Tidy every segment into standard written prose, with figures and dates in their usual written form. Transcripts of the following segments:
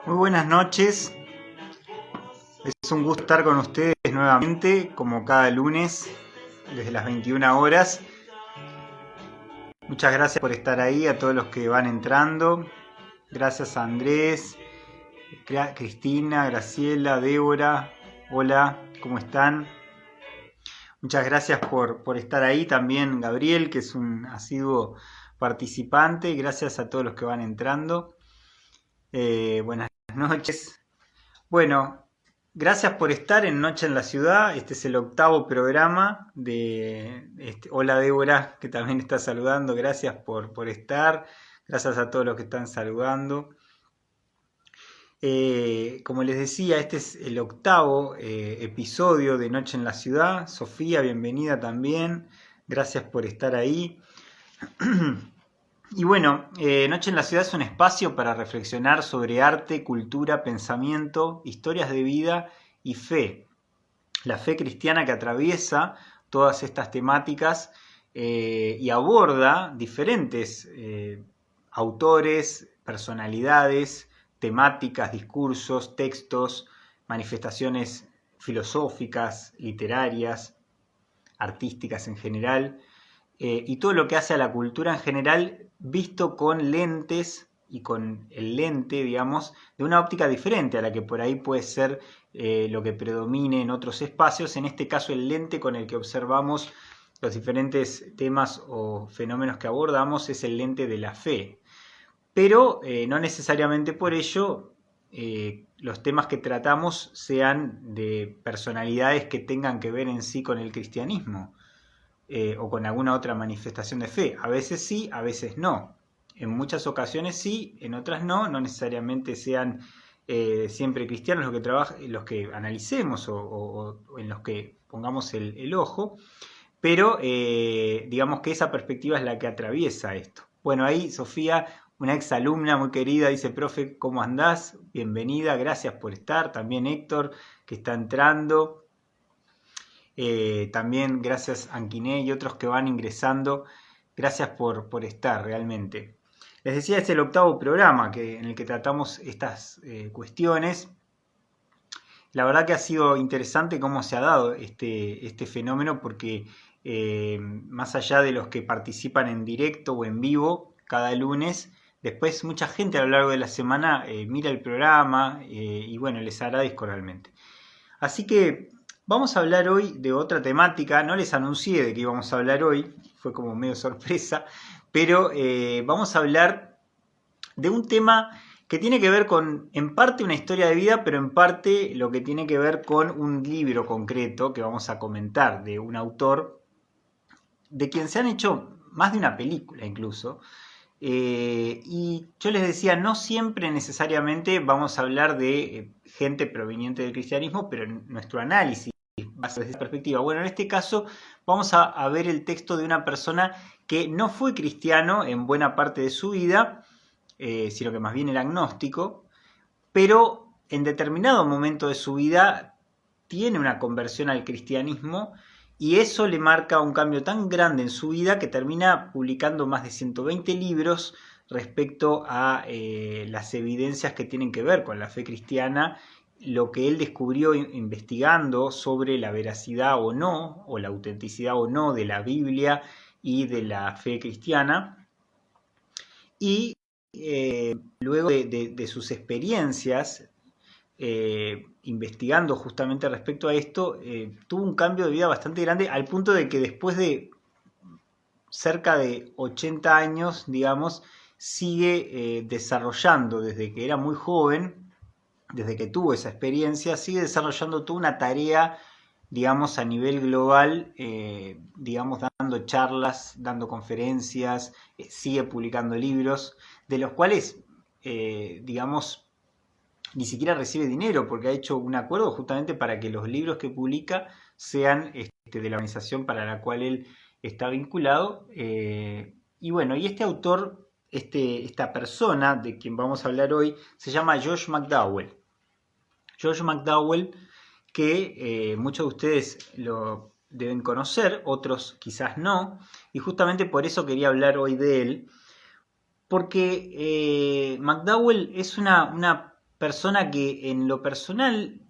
Muy buenas noches, es un gusto estar con ustedes nuevamente, como cada lunes, desde las 21 horas. Muchas gracias por estar ahí, a todos los que van entrando. Gracias a Andrés, Cristina, Graciela, Débora. Hola, ¿cómo están? Muchas gracias por estar ahí. También Gabriel, que es un asiduo participante. Gracias a todos los que van entrando. Buenas noches. Bueno, gracias por estar en Noche en la Ciudad. Este es el 8º programa de Hola Débora, que también está saludando. Gracias por estar. Gracias a todos los que están saludando. Como les decía, este es el 8º episodio de Noche en la Ciudad. Sofía, bienvenida también. Gracias por estar ahí. Y bueno, Noche en la Ciudad es un espacio para reflexionar sobre arte, cultura, pensamiento, historias de vida y fe. La fe cristiana que atraviesa todas estas temáticas y aborda diferentes autores, personalidades, temáticas, discursos, textos, manifestaciones filosóficas, literarias, artísticas en general, y todo lo que hace a la cultura en general visto con lentes y con el lente, digamos, de una óptica diferente a la que por ahí puede ser lo que predomine en otros espacios. En este caso, el lente con el que observamos los diferentes temas o fenómenos que abordamos es el lente de la fe. Pero no necesariamente por ello los temas que tratamos sean de personalidades que tengan que ver en sí con el cristianismo. O con alguna otra manifestación de fe. A veces sí, a veces no. En muchas ocasiones sí, en otras no. No necesariamente sean siempre cristianos los que analicemos o en los que pongamos el ojo. Pero digamos que esa perspectiva es la que atraviesa esto. Bueno, ahí Sofía, una ex alumna muy querida, dice: profe, ¿cómo andás? Bienvenida, gracias por estar. También Héctor, que está entrando. También gracias a Anquiné y otros que van ingresando. Gracias por estar realmente. Les decía, es el 8º programa en el que tratamos estas cuestiones. La verdad que ha sido interesante cómo se ha dado este fenómeno, porque más allá de los que participan en directo o en vivo cada lunes, después mucha gente a lo largo de la semana mira el programa y bueno, les agradezco realmente. Así que vamos a hablar hoy de otra temática. No les anuncié de qué íbamos a hablar hoy, fue como medio sorpresa, pero vamos a hablar de un tema que tiene que ver con, en parte, una historia de vida, pero en parte lo que tiene que ver con un libro concreto que vamos a comentar, de un autor de quien se han hecho más de una película incluso. Y yo les decía, no siempre necesariamente vamos a hablar de gente proveniente del cristianismo, pero en nuestro análisis va a ser desde esa perspectiva. Bueno, en este caso vamos a ver el texto de una persona que no fue cristiano en buena parte de su vida, sino que más bien era agnóstico, pero en determinado momento de su vida tiene una conversión al cristianismo y eso le marca un cambio tan grande en su vida que termina publicando más de 120 libros respecto a las evidencias que tienen que ver con la fe cristiana, lo que él descubrió investigando sobre la veracidad o no, o la autenticidad o no de la Biblia y de la fe cristiana. Y luego de sus experiencias investigando justamente respecto a esto, tuvo un cambio de vida bastante grande, al punto de que después de cerca de 80 años, digamos, sigue desarrollando, desde que era muy joven, desde que tuvo esa experiencia, sigue desarrollando toda una tarea, digamos, a nivel global, digamos, dando charlas, dando conferencias, sigue publicando libros, de los cuales, digamos, ni siquiera recibe dinero, porque ha hecho un acuerdo justamente para que los libros que publica sean de la organización para la cual él está vinculado. Y bueno, y este autor, esta persona de quien vamos a hablar hoy, se llama Josh McDowell. Josh McDowell, que muchos de ustedes lo deben conocer, otros quizás no, y justamente por eso quería hablar hoy de él, porque McDowell es una persona que en lo personal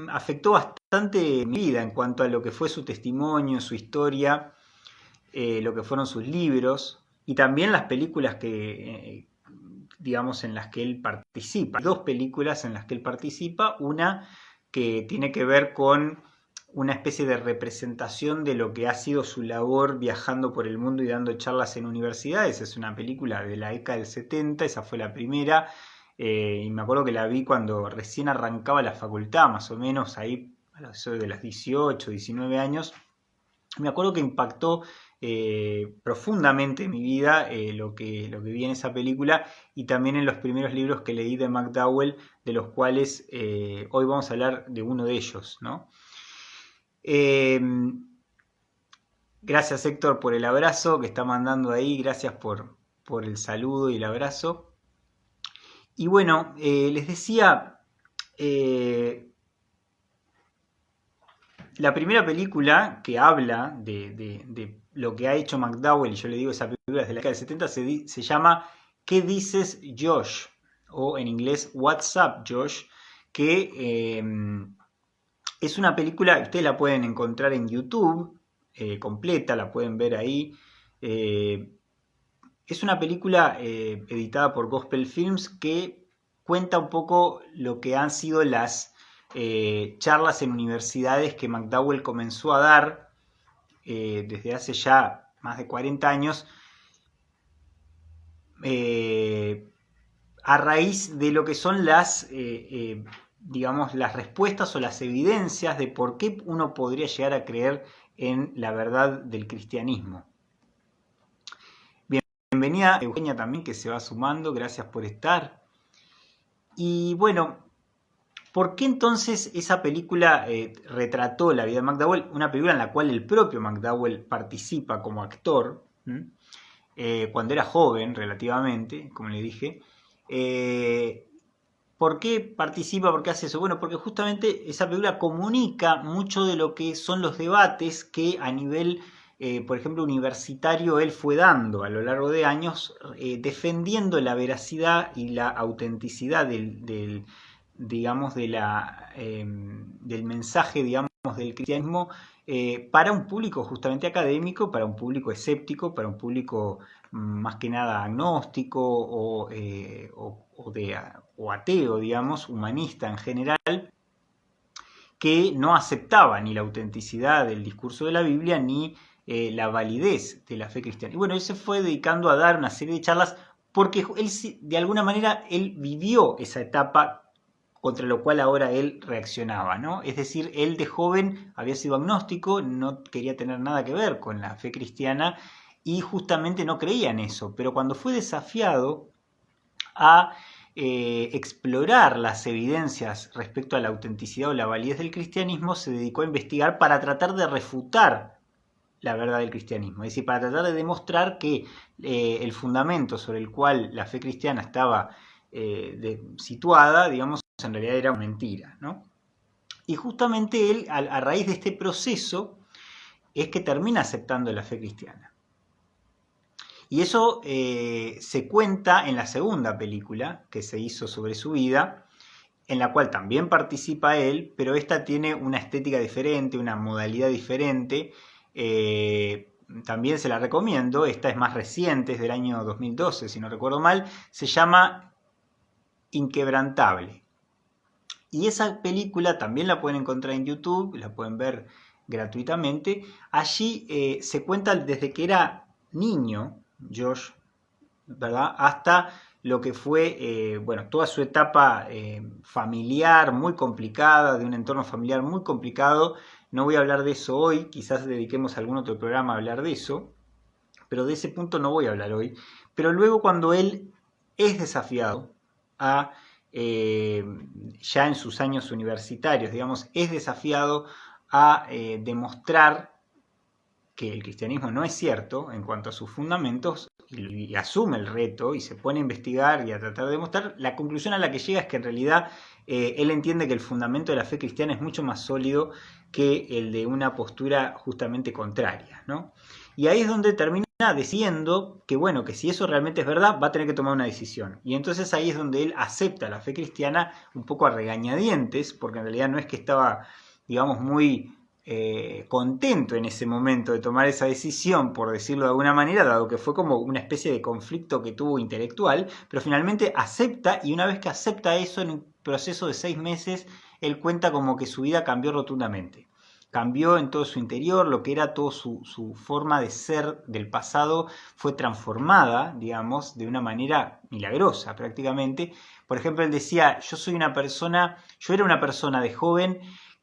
afectó bastante mi vida en cuanto a lo que fue su testimonio, su historia, lo que fueron sus libros y también las películas que, digamos, en las que él participa. Hay dos películas en las que él participa, una que tiene que ver con una especie de representación de lo que ha sido su labor viajando por el mundo y dando charlas en universidades. Es una película de la década del 70, esa fue la primera, y me acuerdo que la vi cuando recién arrancaba la facultad, más o menos ahí a eso de los 18, 19 años. Me acuerdo que impactó profundamente en mi vida lo que vi en esa película y también en los primeros libros que leí de McDowell, de los cuales hoy vamos a hablar de uno de ellos, ¿no? Gracias, Héctor, por el abrazo que está mandando ahí, gracias por el saludo y el abrazo. Y bueno, les decía, la primera película que habla de lo que ha hecho McDowell, y yo le digo esa película desde la década del 70, se llama ¿Qué dices, Josh? O en inglés What's Up, Josh? Que es una película, ustedes la pueden encontrar en YouTube, completa, la pueden ver ahí. Es una película editada por Gospel Films que cuenta un poco lo que han sido las charlas en universidades que McDowell comenzó a dar desde hace ya más de 40 años a raíz de lo que son las, digamos, las respuestas o las evidencias de por qué uno podría llegar a creer en la verdad del cristianismo. Bienvenida Eugenia también, que se va sumando, gracias por estar. Y bueno, ¿por qué entonces esa película retrató la vida de McDowell? Una película en la cual el propio McDowell participa como actor, cuando era joven relativamente, como le dije. ¿Por qué participa? ¿Por qué hace eso? Bueno, porque justamente esa película comunica mucho de lo que son los debates que a nivel, por ejemplo, universitario él fue dando a lo largo de años, defendiendo la veracidad y la autenticidad digamos, del mensaje, digamos, del cristianismo para un público justamente académico, para un público escéptico, para un público más que nada agnóstico o ateo, digamos, humanista en general, que no aceptaba ni la autenticidad del discurso de la Biblia ni la validez de la fe cristiana. Y bueno, él se fue dedicando a dar una serie de charlas porque él, de alguna manera, él vivió esa etapa contra lo cual ahora él reaccionaba, ¿no? Es decir, él de joven había sido agnóstico, no quería tener nada que ver con la fe cristiana y justamente no creía en eso, pero cuando fue desafiado a explorar las evidencias respecto a la autenticidad o la validez del cristianismo, se dedicó a investigar para tratar de refutar la verdad del cristianismo, es decir, para tratar de demostrar que el fundamento sobre el cual la fe cristiana estaba situada, digamos, en realidad era una mentira, ¿no? Y justamente él, a raíz de este proceso, es que termina aceptando la fe cristiana. Y eso se cuenta en la segunda película que se hizo sobre su vida, en la cual también participa él, pero esta tiene una estética diferente, una modalidad diferente. También se la recomiendo, esta es más reciente, es del año 2012, si no recuerdo mal, se llama Inquebrantable. Y esa película también la pueden encontrar en YouTube, la pueden ver gratuitamente. Allí se cuenta desde que era niño, Josh, ¿verdad?, hasta lo que fue, bueno, toda su etapa familiar muy complicada, de un entorno familiar muy complicado. No voy a hablar de eso hoy, quizás dediquemos algún otro programa a hablar de eso, pero de ese punto no voy a hablar hoy. Pero luego cuando él es desafiado a, ya en sus años universitarios, digamos, es desafiado a demostrar que el cristianismo no es cierto en cuanto a sus fundamentos, y asume el reto y se pone a investigar y a tratar de demostrar, la conclusión a la que llega es que en realidad él entiende que el fundamento de la fe cristiana es mucho más sólido que el de una postura justamente contraria, ¿no? Y ahí es donde termina diciendo que bueno, que si eso realmente es verdad, va a tener que tomar una decisión. Y entonces ahí es donde él acepta la fe cristiana un poco a regañadientes, porque en realidad no es que estaba, digamos, muy contento en ese momento de tomar esa decisión, por decirlo de alguna manera, dado que fue como una especie de conflicto que tuvo intelectual, pero finalmente acepta, y una vez que acepta eso, en un proceso de 6 meses, él cuenta como que su vida cambió rotundamente. Cambió en todo su interior, lo que era toda su forma de ser del pasado fue transformada, digamos, de una manera milagrosa prácticamente. Por ejemplo, él decía, yo era una persona de joven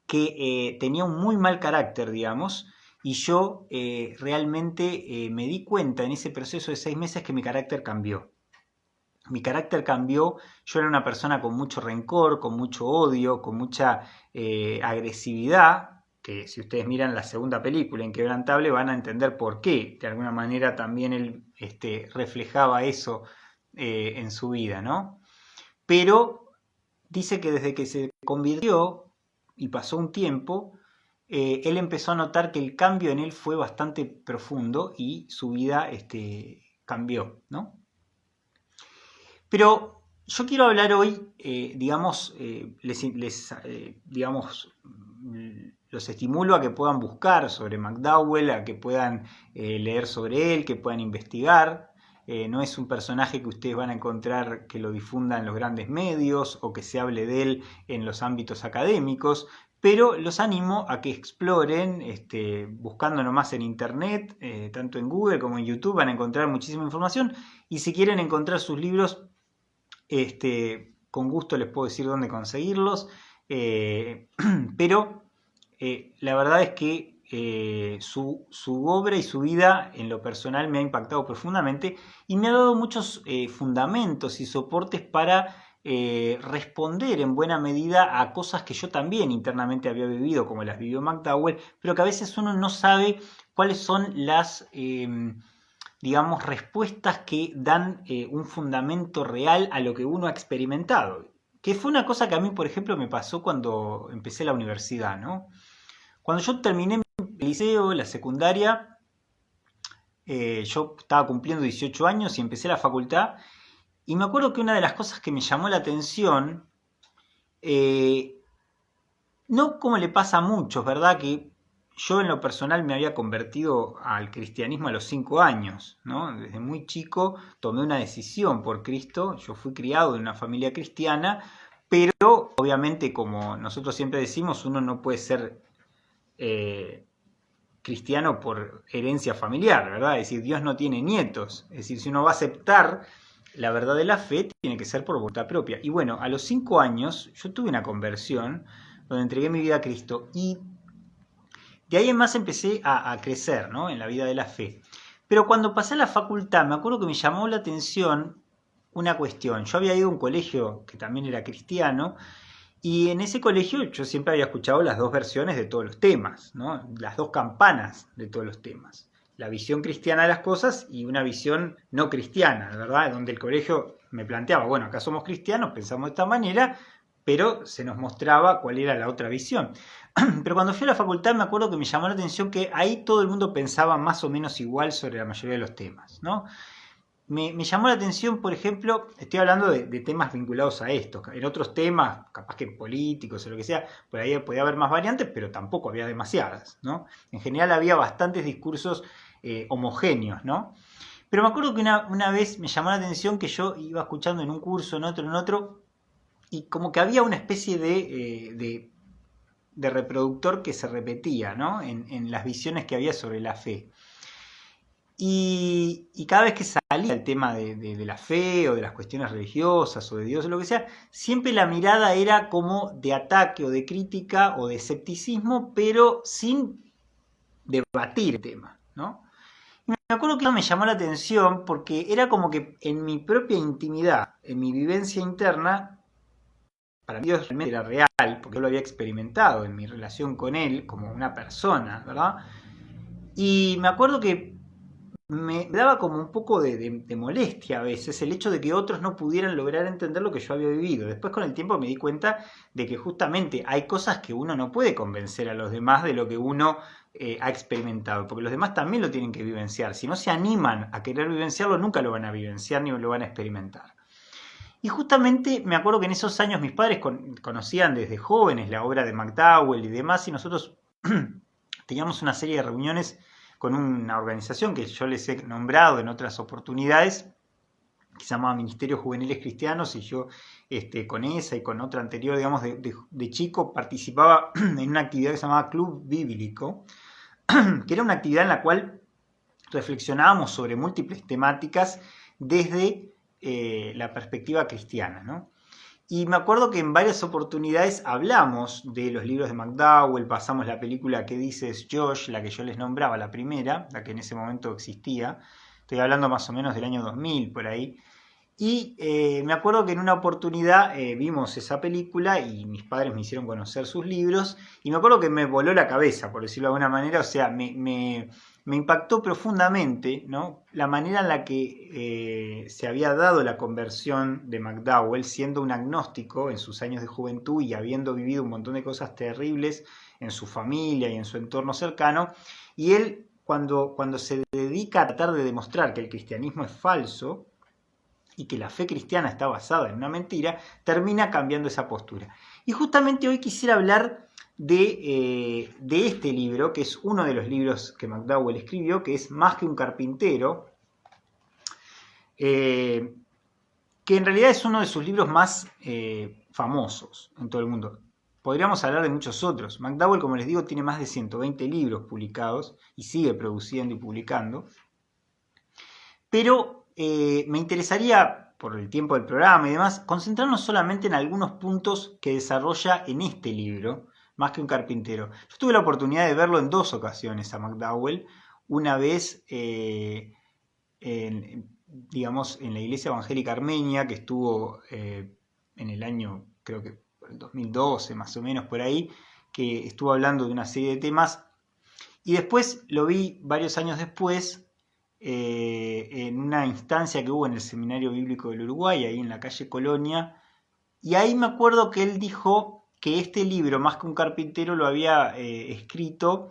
que tenía un muy mal carácter, digamos, y yo realmente me di cuenta en ese proceso de 6 meses que mi carácter cambió. Mi carácter cambió, yo era una persona con mucho rencor, con mucho odio, con mucha agresividad, que si ustedes miran la segunda película, Inquebrantable, van a entender por qué. De alguna manera también él reflejaba eso en su vida, ¿no? Pero dice que desde que se convirtió y pasó un tiempo, él empezó a notar que el cambio en él fue bastante profundo y su vida cambió, ¿no? Pero yo quiero hablar hoy, digamos, los estimulo a que puedan buscar sobre McDowell, a que puedan leer sobre él, que puedan investigar. No es un personaje que ustedes van a encontrar que lo difundan los grandes medios o que se hable de él en los ámbitos académicos, pero los animo a que exploren, buscando nomás en internet, tanto en Google como en YouTube van a encontrar muchísima información, y si quieren encontrar sus libros, con gusto les puedo decir dónde conseguirlos, pero la verdad es que su obra y su vida en lo personal me ha impactado profundamente y me ha dado muchos fundamentos y soportes para responder en buena medida a cosas que yo también internamente había vivido, como las vivió McDowell, pero que a veces uno no sabe cuáles son las digamos, respuestas que dan un fundamento real a lo que uno ha experimentado. Que fue una cosa que a mí, por ejemplo, me pasó cuando empecé la universidad, ¿no? Cuando yo terminé el liceo, la secundaria, yo estaba cumpliendo 18 años y empecé la facultad, y me acuerdo que una de las cosas que me llamó la atención, no como le pasa a muchos, ¿verdad? Que yo en lo personal me había convertido al cristianismo a los 5 años, ¿no? Desde muy chico tomé una decisión por Cristo, yo fui criado en una familia cristiana, pero obviamente, como nosotros siempre decimos, uno no puede ser cristiano por herencia familiar, ¿verdad? Es decir, Dios no tiene nietos, es decir, si uno va a aceptar la verdad de la fe, tiene que ser por voluntad propia. Y bueno, a los 5 años yo tuve una conversión donde entregué mi vida a Cristo, y de ahí en más empecé a crecer, ¿no?, en la vida de la fe. Pero cuando pasé a la facultad, me acuerdo que me llamó la atención una cuestión. Yo había ido a un colegio que también era cristiano, y en ese colegio yo siempre había escuchado las dos versiones de todos los temas, ¿no?, las dos campanas de todos los temas. La visión cristiana de las cosas y una visión no cristiana, ¿verdad? Donde el colegio me planteaba, bueno, acá somos cristianos, pensamos de esta manera, pero se nos mostraba cuál era la otra visión. Pero cuando fui a la facultad me acuerdo que me llamó la atención que ahí todo el mundo pensaba más o menos igual sobre la mayoría de los temas, ¿no? Me llamó la atención, por ejemplo, estoy hablando de temas vinculados a esto. En otros temas, capaz que políticos o lo que sea, por ahí podía haber más variantes, pero tampoco había demasiadas, ¿no? En general había bastantes discursos homogéneos, ¿no? Pero me acuerdo que una vez me llamó la atención que yo iba escuchando en un curso, en otro, y como que había una especie de reproductor que se repetía, ¿no?, en las visiones que había sobre la fe. Y cada vez que salía el tema de la fe o de las cuestiones religiosas o de Dios o lo que sea, siempre la mirada era como de ataque o de crítica o de escepticismo, pero sin debatir el tema, ¿no? Y me acuerdo que eso me llamó la atención porque era como que en mi propia intimidad, en mi vivencia interna, para mí Dios realmente era real, porque yo lo había experimentado en mi relación con Él como una persona, ¿verdad? Y me acuerdo que me daba como un poco de molestia a veces el hecho de que otros no pudieran lograr entender lo que yo había vivido. Después, con el tiempo, me di cuenta de que justamente hay cosas que uno no puede convencer a los demás de lo que uno ha experimentado, porque los demás también lo tienen que vivenciar. Si no se animan a querer vivenciarlo, nunca lo van a vivenciar ni lo van a experimentar. Y justamente me acuerdo que en esos años mis padres conocían desde jóvenes la obra de McDowell y demás, y nosotros teníamos una serie de reuniones con una organización que yo les he nombrado en otras oportunidades, que se llamaba Ministerios Juveniles Cristianos, y yo con esa y con otra anterior, digamos, de chico participaba en una actividad que se llamaba Club Bíblico, que era una actividad en la cual reflexionábamos sobre múltiples temáticas desde la perspectiva cristiana, ¿no? Y me acuerdo que en varias oportunidades hablamos de los libros de McDowell, pasamos la película que dices Josh, la que yo les nombraba, la primera, la que en ese momento existía, estoy hablando más o menos del año 2000 por ahí, y me acuerdo que en una oportunidad vimos esa película y mis padres me hicieron conocer sus libros, y me acuerdo que me voló la cabeza, por decirlo de alguna manera, o sea, me impactó profundamente, ¿no?, la manera en la que se había dado la conversión de McDowell, siendo un agnóstico en sus años de juventud y habiendo vivido un montón de cosas terribles en su familia y en su entorno cercano, y él cuando se dedica a tratar de demostrar que el cristianismo es falso y que la fe cristiana está basada en una mentira, termina cambiando esa postura. Y justamente hoy quisiera hablar de este libro, que es uno de los libros que McDowell escribió, que es Más que un carpintero, que en realidad es uno de sus libros más famosos en todo el mundo. Podríamos hablar de muchos otros. McDowell, como les digo, tiene más de 120 libros publicados y sigue produciendo y publicando. Pero me interesaría, por el tiempo del programa y demás, concentrarnos solamente en algunos puntos que desarrolla en este libro, Más que un carpintero. Yo tuve la oportunidad de verlo en 2 ocasiones a McDowell, una vez digamos, en la Iglesia Evangélica Armenia, que estuvo en el año, creo que el 2012 más o menos por ahí, que estuvo hablando de una serie de temas, y después lo vi varios años después en una instancia que hubo en el Seminario Bíblico del Uruguay, ahí en la calle Colonia, y ahí me acuerdo que él dijo que este libro, Más que un carpintero, lo había escrito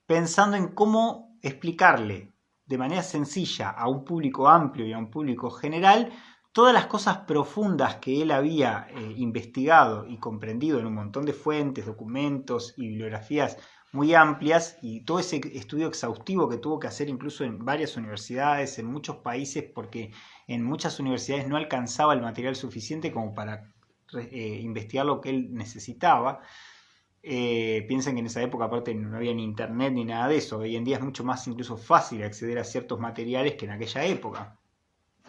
pensando en cómo explicarle de manera sencilla a un público amplio y a un público general todas las cosas profundas que él había investigado y comprendido en un montón de fuentes, documentos y bibliografías muy amplias, y todo ese estudio exhaustivo que tuvo que hacer incluso en varias universidades, en muchos países, porque en muchas universidades no alcanzaba el material suficiente como para investigar lo que él necesitaba. Piensen que en esa época aparte no había ni internet ni nada de eso. Hoy en día es mucho más incluso fácil acceder a ciertos materiales que en aquella época.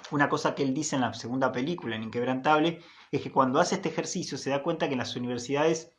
Una cosa que él dice en la segunda película, en Inquebrantable, es que cuando hace este ejercicio se da cuenta que en las universidades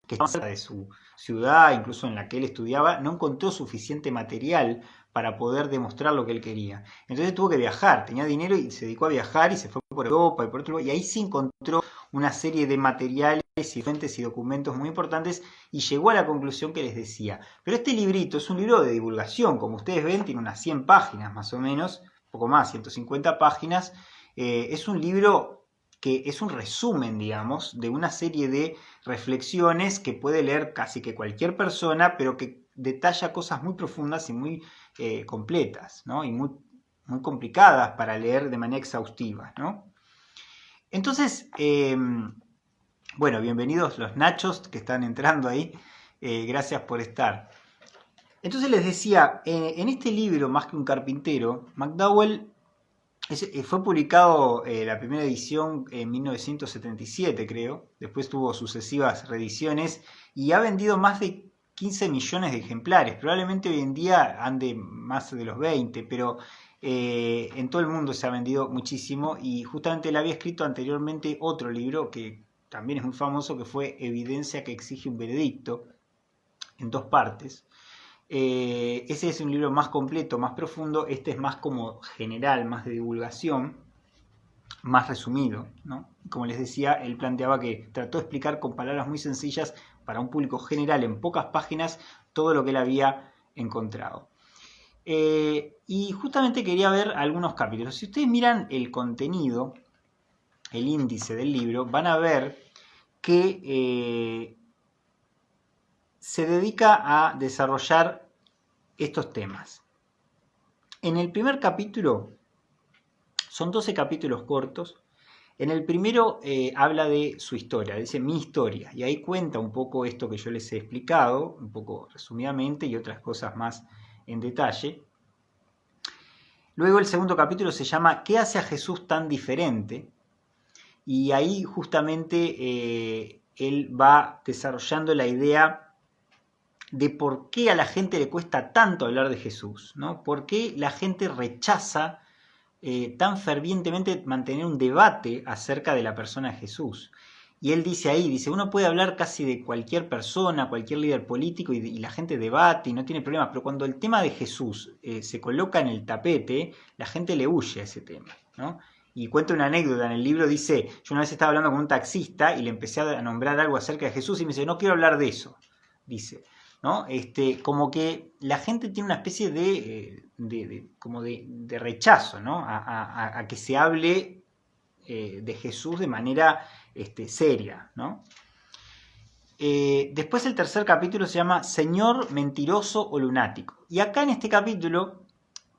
que estaban cerca de su ciudad, incluso en la que él estudiaba, no encontró suficiente material para poder demostrar lo que él quería. Entonces tuvo que viajar, tenía dinero y se dedicó a viajar y se fue por Europa y por otro lugar, y ahí sí encontró una serie de materiales y fuentes y documentos muy importantes y llegó a la conclusión que les decía. Pero este librito es un libro de divulgación, como ustedes ven, tiene unas 100 páginas más o menos, poco más, 150 páginas. Es un libro que es un resumen, digamos, de una serie de reflexiones que puede leer casi que cualquier persona, pero que detalla cosas muy profundas y muy completas, ¿no? Y muy, muy complicadas para leer de manera exhaustiva, ¿no? Entonces, bueno, bienvenidos los nachos que están entrando ahí, gracias por estar. Entonces les decía, en este libro, Más que un carpintero, McDowell fue publicado la primera edición en 1977, creo. Después tuvo sucesivas reediciones y ha vendido más de 15 millones de ejemplares. Probablemente hoy en día ande más de los 20, pero en todo el mundo se ha vendido muchísimo. Y justamente él había escrito anteriormente otro libro que también es muy famoso, que fue Evidencia que exige un veredicto, en 2 partes. Ese es un libro más completo, más profundo. Este es más como general, más de divulgación, más resumido, ¿no? Como les decía, él planteaba que trató de explicar con palabras muy sencillas para un público general en pocas páginas todo lo que él había encontrado. Y justamente quería ver algunos capítulos. Si ustedes miran el contenido, el índice del libro, van a ver que se dedica a desarrollar estos temas. En el primer capítulo, son 12 capítulos cortos. En el primero habla de su historia, dice mi historia, y ahí cuenta un poco esto que yo les he explicado, un poco resumidamente y otras cosas más en detalle. Luego el segundo capítulo se llama ¿Qué hace a Jesús tan diferente? Y ahí justamente él va desarrollando la idea de por qué a la gente le cuesta tanto hablar de Jesús, ¿no? ¿Por qué la gente rechaza tan fervientemente mantener un debate acerca de la persona de Jesús? Y él dice ahí, dice, uno puede hablar casi de cualquier persona, cualquier líder político y la gente debate y no tiene problema, pero cuando el tema de Jesús se coloca en el tapete, la gente le huye a ese tema, ¿no? Y cuenta una anécdota en el libro, dice, yo una vez estaba hablando con un taxista y le empecé a nombrar algo acerca de Jesús y me dice, no quiero hablar de eso, dice, ¿no? Como que la gente tiene una especie de rechazo, ¿no? A que se hable de Jesús de manera seria, ¿no? Después el tercer capítulo se llama Señor mentiroso o lunático. Y acá en este capítulo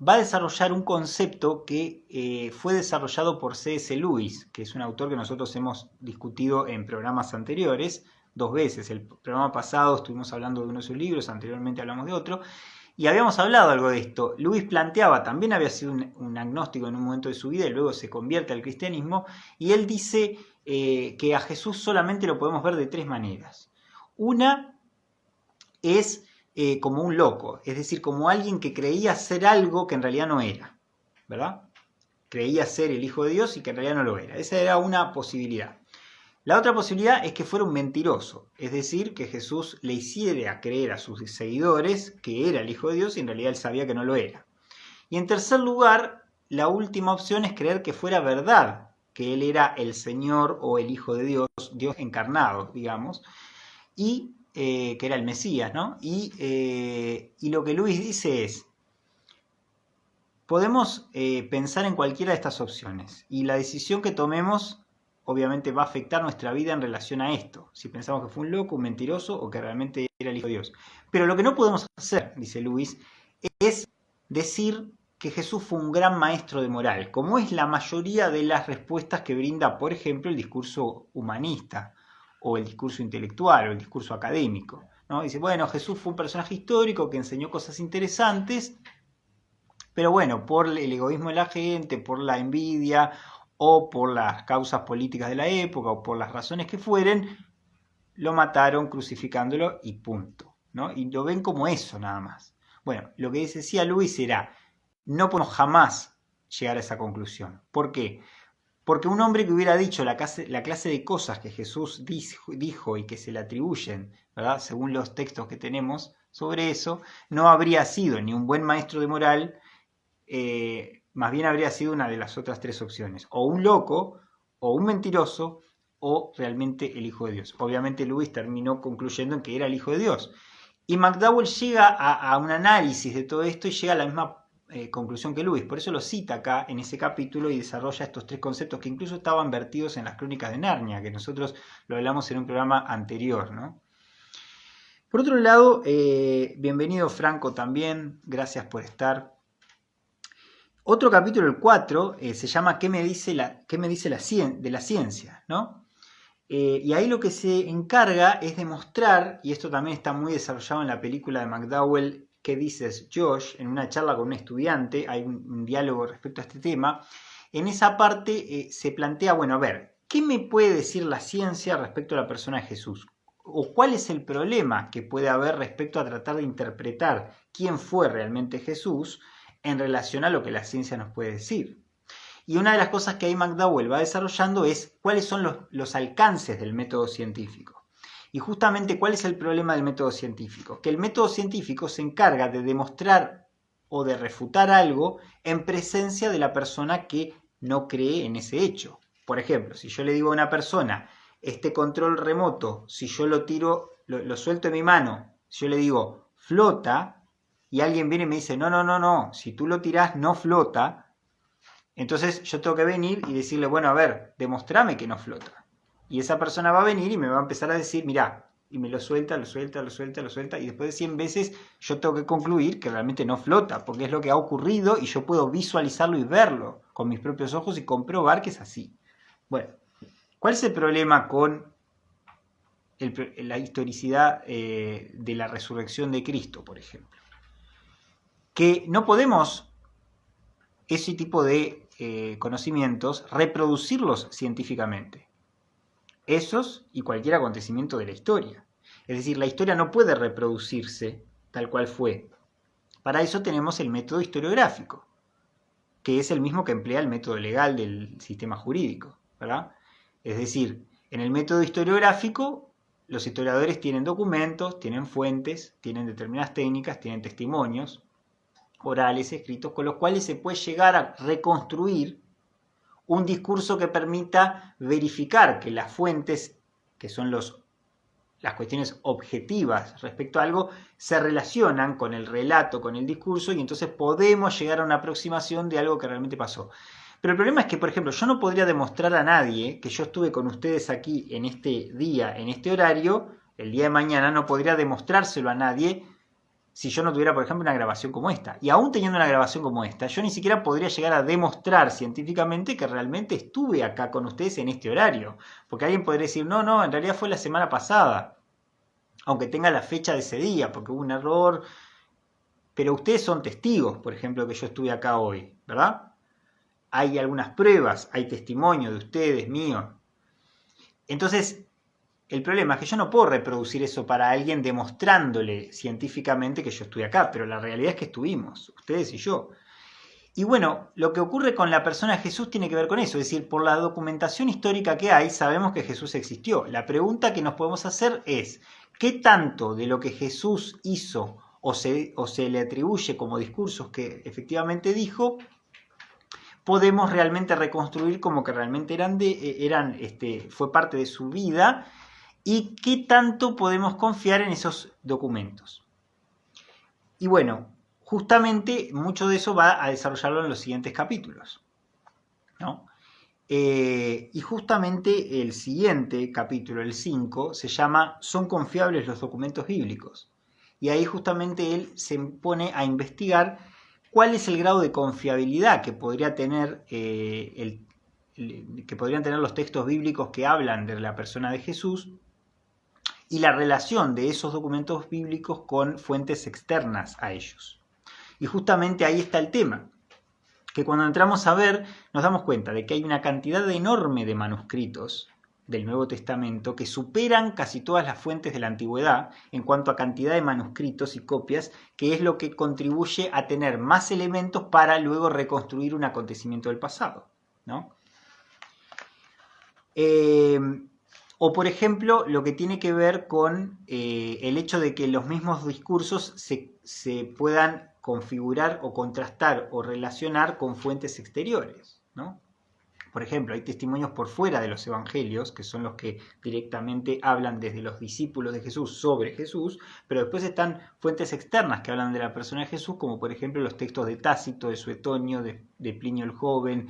va a desarrollar un concepto que fue desarrollado por C.S. Lewis, que es un autor que nosotros hemos discutido en programas anteriores, 2 veces. El programa pasado estuvimos hablando de uno de sus libros, anteriormente hablamos de otro, y habíamos hablado algo de esto. Lewis planteaba, también había sido un agnóstico en un momento de su vida y luego se convierte al cristianismo, y él dice que a Jesús solamente lo podemos ver de 3 maneras. Una es como un loco, es decir, como alguien que creía ser algo que en realidad no era, ¿verdad? Creía ser el Hijo de Dios y que en realidad no lo era. Esa era una posibilidad. La otra posibilidad es que fuera un mentiroso, es decir, que Jesús le hiciera creer a sus seguidores que era el Hijo de Dios y en realidad él sabía que no lo era. Y en tercer lugar, la última opción es creer que fuera verdad, que él era el Señor o el Hijo de Dios, Dios encarnado, digamos, y que era el Mesías, ¿no? Y lo que Luis dice es, podemos pensar en cualquiera de estas opciones y la decisión que tomemos obviamente va a afectar nuestra vida en relación a esto, si pensamos que fue un loco, un mentiroso o que realmente era el Hijo de Dios. Pero lo que no podemos hacer, dice Luis, es decir que Jesús fue un gran maestro de moral, como es la mayoría de las respuestas que brinda, por ejemplo, el discurso humanista, o el discurso intelectual, o el discurso académico, ¿no? Dice, bueno, Jesús fue un personaje histórico que enseñó cosas interesantes, pero bueno, por el egoísmo de la gente, por la envidia, o por las causas políticas de la época, o por las razones que fueren, lo mataron crucificándolo y punto, ¿no? Y lo ven como eso nada más. Bueno, lo que decía Luis era, no podemos jamás llegar a esa conclusión. ¿Por qué? Porque un hombre que hubiera dicho la clase de cosas que Jesús dijo y que se le atribuyen, ¿verdad? Según los textos que tenemos sobre eso, no habría sido ni un buen maestro de moral, más bien habría sido una de las otras 3 opciones, o un loco, o un mentiroso, o realmente el Hijo de Dios. Obviamente Lewis terminó concluyendo en que era el Hijo de Dios. Y McDowell llega a un análisis de todo esto y llega a la misma conclusión que Lewis. Por eso lo cita acá en ese capítulo y desarrolla estos 3 conceptos que incluso estaban vertidos en las Crónicas de Narnia, que nosotros lo hablamos en un programa anterior, ¿no? Por otro lado, bienvenido Franco también, gracias por estar. Otro capítulo, el 4, se llama ¿Qué me dice de la ciencia? ¿No? Y ahí lo que se encarga es demostrar, y esto también está muy desarrollado en la película de McDowell, ¿Qué dices, Josh? En una charla con un estudiante, hay un diálogo respecto a este tema. En esa parte se plantea, bueno, a ver, ¿qué me puede decir la ciencia respecto a la persona de Jesús? ¿O cuál es el problema que puede haber respecto a tratar de interpretar quién fue realmente Jesús en relación a lo que la ciencia nos puede decir? Y una de las cosas que ahí McDowell va desarrollando es cuáles son los alcances del método científico. Y justamente cuál es el problema del método científico. Que el método científico se encarga de demostrar o de refutar algo en presencia de la persona que no cree en ese hecho. Por ejemplo, si yo le digo a una persona, este control remoto, si yo lo tiro, lo suelto en mi mano, si yo le digo, flota, y alguien viene y me dice, no, si tú lo tirás no flota, entonces yo tengo que venir y decirle, bueno, a ver, demostrame que no flota. Y esa persona va a venir y me va a empezar a decir, mirá, y me lo suelta, lo suelta, lo suelta, lo suelta, y después de 100 veces yo tengo que concluir que realmente no flota, porque es lo que ha ocurrido y yo puedo visualizarlo y verlo con mis propios ojos y comprobar que es así. Bueno, ¿cuál es el problema con la historicidad de la resurrección de Cristo, por ejemplo? Que no podemos ese tipo de conocimientos reproducirlos científicamente. Esos y cualquier acontecimiento de la historia. Es decir, la historia no puede reproducirse tal cual fue. Para eso tenemos el método historiográfico, que es el mismo que emplea el método legal del sistema jurídico, ¿verdad? Es decir, en el método historiográfico, los historiadores tienen documentos, tienen fuentes, tienen determinadas técnicas, tienen testimonios orales, escritos, con los cuales se puede llegar a reconstruir un discurso que permita verificar que las fuentes, que son las cuestiones objetivas respecto a algo, se relacionan con el relato, con el discurso, y entonces podemos llegar a una aproximación de algo que realmente pasó. Pero el problema es que, por ejemplo, yo no podría demostrar a nadie que yo estuve con ustedes aquí en este día, en este horario, el día de mañana, no podría demostrárselo a nadie si yo no tuviera, por ejemplo, una grabación como esta. Y aún teniendo una grabación como esta, yo ni siquiera podría llegar a demostrar científicamente que realmente estuve acá con ustedes en este horario. Porque alguien podría decir, no, en realidad fue la semana pasada, aunque tenga la fecha de ese día, porque hubo un error. Pero ustedes son testigos, por ejemplo, que yo estuve acá hoy, ¿verdad? Hay algunas pruebas, hay testimonio de ustedes, míos. Entonces, el problema es que yo no puedo reproducir eso para alguien demostrándole científicamente que yo estuve acá, pero la realidad es que estuvimos, ustedes y yo. Y bueno, lo que ocurre con la persona de Jesús tiene que ver con eso, es decir, por la documentación histórica que hay, sabemos que Jesús existió. La pregunta que nos podemos hacer es, ¿qué tanto de lo que Jesús hizo o se le atribuye como discursos que efectivamente dijo, podemos realmente reconstruir como que realmente fue parte de su vida? ¿Y qué tanto podemos confiar en esos documentos? Y bueno, justamente mucho de eso va a desarrollarlo en los siguientes capítulos, ¿no? Y justamente el siguiente capítulo, el 5, se llama ¿Son confiables los documentos bíblicos? Y ahí justamente él se pone a investigar cuál es el grado de confiabilidad que podría tener que podrían tener los textos bíblicos que hablan de la persona de Jesús, y la relación de esos documentos bíblicos con fuentes externas a ellos. Y justamente ahí está el tema, que cuando entramos a ver nos damos cuenta de que hay una cantidad enorme de manuscritos del Nuevo Testamento que superan casi todas las fuentes de la Antigüedad en cuanto a cantidad de manuscritos y copias, que es lo que contribuye a tener más elementos para luego reconstruir un acontecimiento del pasado, ¿no? O, por ejemplo, lo que tiene que ver con el hecho de que los mismos discursos se puedan configurar o contrastar o relacionar con fuentes exteriores, ¿no? Por ejemplo, hay testimonios por fuera de los evangelios, que son los que directamente hablan desde los discípulos de Jesús sobre Jesús, pero después están fuentes externas que hablan de la persona de Jesús, como por ejemplo los textos de Tácito, de Suetonio, de Plinio el Joven,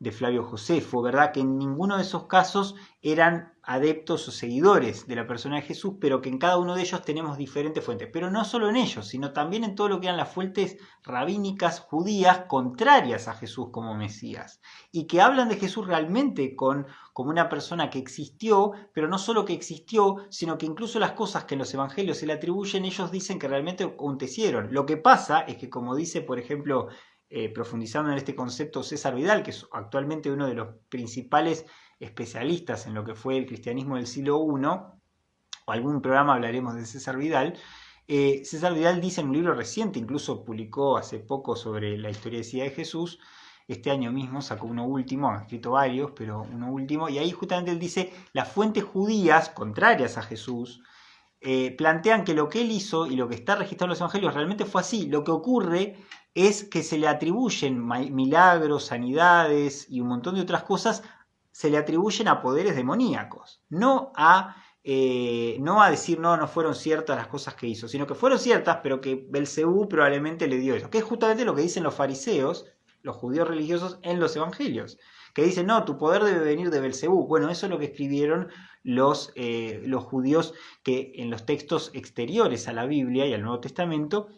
de Flavio Josefo, ¿verdad? Que en ninguno de esos casos eran adeptos o seguidores de la persona de Jesús, pero que en cada uno de ellos tenemos diferentes fuentes. Pero no solo en ellos, sino también en todo lo que eran las fuentes rabínicas judías contrarias a Jesús como Mesías, y que hablan de Jesús realmente como una persona que existió, pero no solo que existió, sino que incluso las cosas que en los evangelios se le atribuyen, ellos dicen que realmente acontecieron. Lo que pasa es que, como dice, por ejemplo, profundizando en este concepto César Vidal, que es actualmente uno de los principales especialistas en lo que fue el cristianismo del siglo I, o algún programa hablaremos de César Vidal. César Vidal dice en un libro reciente, incluso publicó hace poco sobre la historicidad de Jesús, este año mismo sacó uno último, ha escrito varios, pero uno último, y ahí justamente él dice, las fuentes judías contrarias a Jesús plantean que lo que él hizo y lo que está registrado en los evangelios realmente fue así. Lo que ocurre es que se le atribuyen milagros, sanidades y un montón de otras cosas, se le atribuyen a poderes demoníacos, no a decir no fueron ciertas las cosas que hizo, sino que fueron ciertas, pero que Belcebú probablemente le dio eso, que es justamente lo que dicen los fariseos, los judíos religiosos, en los evangelios, que dice, no, tu poder debe venir de Belcebú. Bueno, eso es lo que escribieron los judíos que en los textos exteriores a la Biblia y al Nuevo Testamento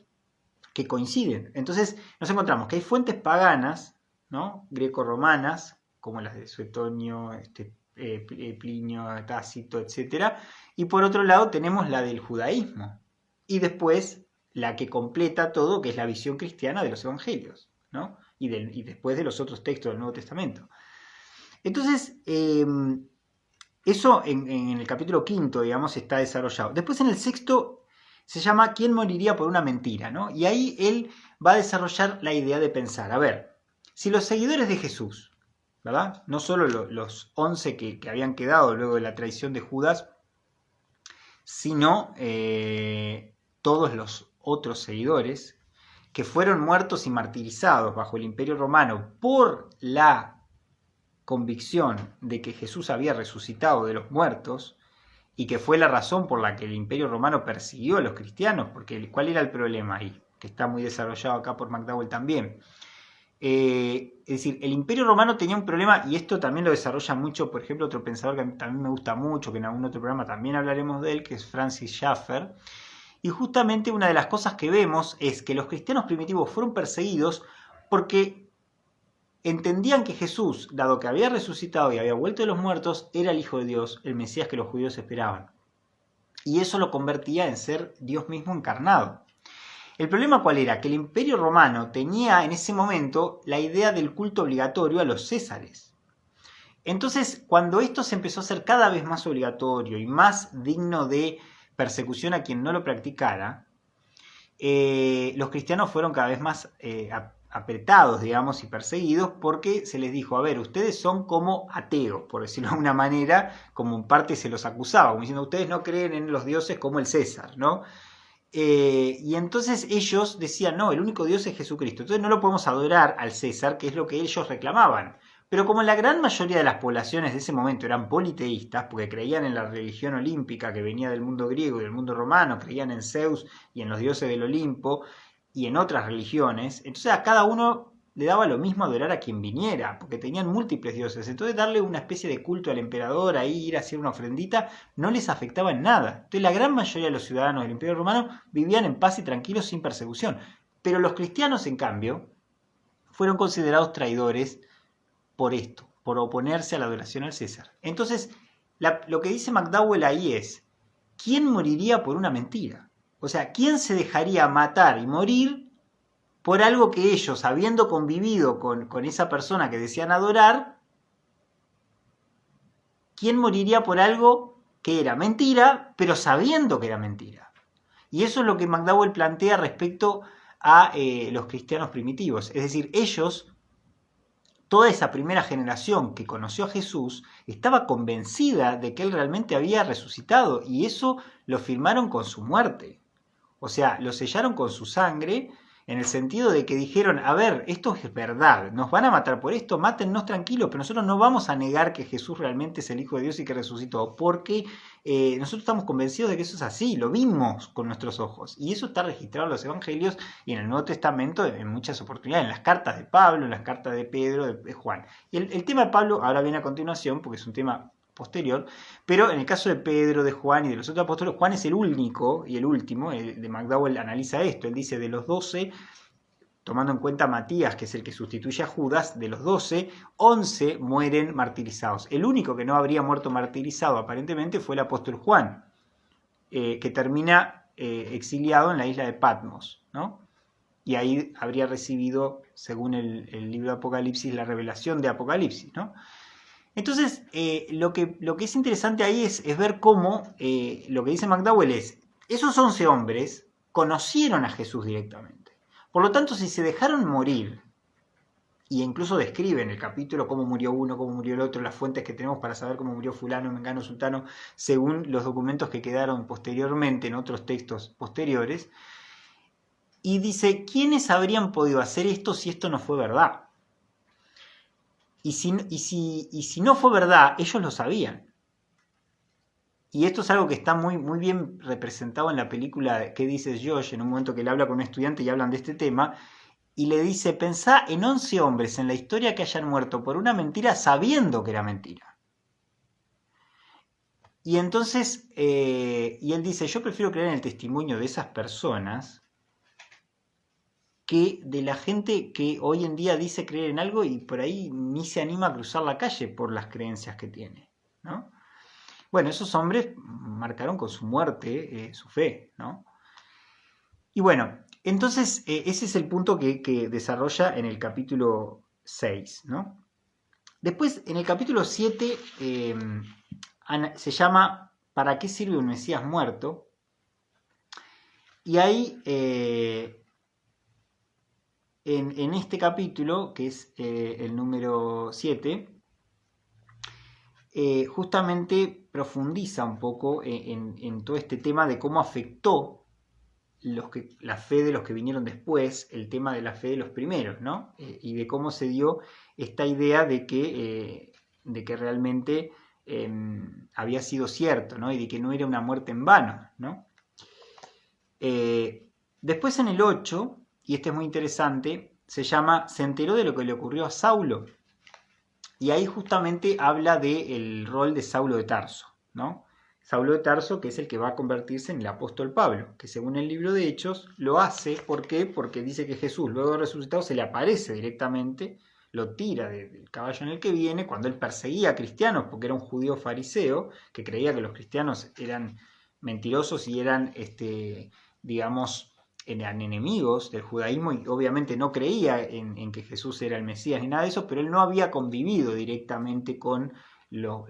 que coinciden. Entonces nos encontramos que hay fuentes paganas, ¿no? Greco-romanas, como las de Suetonio, Plinio, Tácito, etc. Y por otro lado tenemos la del judaísmo. Y después la que completa todo, que es la visión cristiana de los evangelios, ¿no? Y después de los otros textos del Nuevo Testamento. Entonces, eso en el capítulo 5, digamos, está desarrollado. Después en el 6 se llama ¿Quién moriría por una mentira?, ¿no? Y ahí él va a desarrollar la idea de pensar, a ver, si los seguidores de Jesús, ¿verdad? No solo los 11 que habían quedado luego de la traición de Judas, sino todos los otros seguidores que fueron muertos y martirizados bajo el Imperio Romano por la convicción de que Jesús había resucitado de los muertos y que fue la razón por la que el Imperio Romano persiguió a los cristianos, porque ¿cuál era el problema ahí? Que está muy desarrollado acá por McDowell también. Es decir, el Imperio Romano tenía un problema, y esto también lo desarrolla mucho, por ejemplo, otro pensador que también me gusta mucho, que en algún otro programa también hablaremos de él, que es Francis Schaeffer. Y justamente una de las cosas que vemos es que los cristianos primitivos fueron perseguidos porque entendían que Jesús, dado que había resucitado y había vuelto de los muertos, era el Hijo de Dios, el Mesías que los judíos esperaban. Y eso lo convertía en ser Dios mismo encarnado. El problema ¿cuál era? Que el Imperio Romano tenía en ese momento la idea del culto obligatorio a los césares. Entonces, cuando esto se empezó a hacer cada vez más obligatorio y más digno de persecución a quien no lo practicara, los cristianos fueron cada vez más apretados, digamos, y perseguidos, porque se les dijo, a ver, ustedes son como ateos, por decirlo de alguna manera, como en parte se los acusaba, como diciendo, ustedes no creen en los dioses como el César, ¿no? Y entonces ellos decían, no, el único Dios es Jesucristo, entonces no lo podemos adorar al César, que es lo que ellos reclamaban. Pero como la gran mayoría de las poblaciones de ese momento eran politeístas, porque creían en la religión olímpica que venía del mundo griego y del mundo romano, creían en Zeus y en los dioses del Olimpo y en otras religiones, entonces a cada uno le daba lo mismo adorar a quien viniera, porque tenían múltiples dioses. Entonces darle una especie de culto al emperador, ahí ir a hacer una ofrendita, no les afectaba en nada. Entonces la gran mayoría de los ciudadanos del Imperio Romano vivían en paz y tranquilos sin persecución. Pero los cristianos, en cambio, fueron considerados traidores por esto, por oponerse a la adoración al César. Entonces, lo que dice McDowell ahí es, ¿quién moriría por una mentira? O sea, ¿quién se dejaría matar y morir por algo que ellos, habiendo convivido con esa persona que decían adorar, ¿quién moriría por algo que era mentira, pero sabiendo que era mentira? Y eso es lo que McDowell plantea respecto a los cristianos primitivos. Es decir, ellos, toda esa primera generación que conoció a Jesús, estaba convencida de que él realmente había resucitado, y eso lo firmaron con su muerte. O sea, lo sellaron con su sangre, en el sentido de que dijeron, a ver, esto es verdad, nos van a matar por esto, mátennos tranquilos, pero nosotros no vamos a negar que Jesús realmente es el Hijo de Dios y que resucitó, porque nosotros estamos convencidos de que eso es así, lo vimos con nuestros ojos, y eso está registrado en los Evangelios y en el Nuevo Testamento en muchas oportunidades, en las cartas de Pablo, en las cartas de Pedro, de Juan. Y el tema de Pablo ahora viene a continuación, porque es un tema posterior, pero en el caso de Pedro, de Juan y de los otros apóstoles, Juan es el único y el último. De McDowell analiza esto, él dice de los 12, tomando en cuenta a Matías, que es el que sustituye a Judas, de los 12, 11 mueren martirizados. El único que no habría muerto martirizado aparentemente fue el apóstol Juan, que termina exiliado en la isla de Patmos, ¿no? Y ahí habría recibido, según el libro de Apocalipsis, la revelación de Apocalipsis, ¿no? Entonces, lo que es interesante ahí es ver cómo lo que dice McDowell es, esos 11 hombres conocieron a Jesús directamente. Por lo tanto, si se dejaron morir, y incluso describe en el capítulo cómo murió uno, cómo murió el otro, las fuentes que tenemos para saber cómo murió fulano, mengano, sultano, según los documentos que quedaron posteriormente en otros textos posteriores, y dice, ¿quiénes habrían podido hacer esto si esto no fue verdad? Y si no fue verdad, ellos lo sabían. Y esto es algo que está muy, muy bien representado en la película ¿Qué dices, Josh? En un momento que él habla con un estudiante y hablan de este tema. y le dice, pensá en 11 hombres en la historia que hayan muerto por una mentira sabiendo que era mentira. Y entonces, y él dice, yo prefiero creer en el testimonio de esas personas que de la gente que hoy en día dice creer en algo y por ahí ni se anima a cruzar la calle por las creencias que tiene, ¿no? Bueno, esos hombres marcaron con su muerte su fe, ¿no? Y bueno, entonces ese es el punto que desarrolla en el capítulo 6, ¿no? Después, en el capítulo 7, se llama ¿Para qué sirve un Mesías muerto? Y ahí, en este capítulo, que es el número 7, justamente profundiza un poco en todo este tema de cómo afectó la fe de los que vinieron después, el tema de la fe de los primeros, ¿no? Y de cómo se dio esta idea de que realmente había sido cierto, ¿no? Y de que no era una muerte en vano, ¿no? Después en el 8, y este es muy interesante, se llama Se enteró de lo que le ocurrió a Saulo. Y ahí justamente habla del rol de Saulo de Tarso, ¿no? Saulo de Tarso, que es el que va a convertirse en el apóstol Pablo, que según el libro de Hechos lo hace, ¿por qué? Porque dice que Jesús, luego de resucitado, se le aparece directamente, lo tira del caballo en el que viene, cuando él perseguía a cristianos, porque era un judío fariseo, que creía que los cristianos eran mentirosos y eran, digamos, eran enemigos del judaísmo y obviamente no creía en que Jesús era el Mesías ni nada de eso, pero él no había convivido directamente con los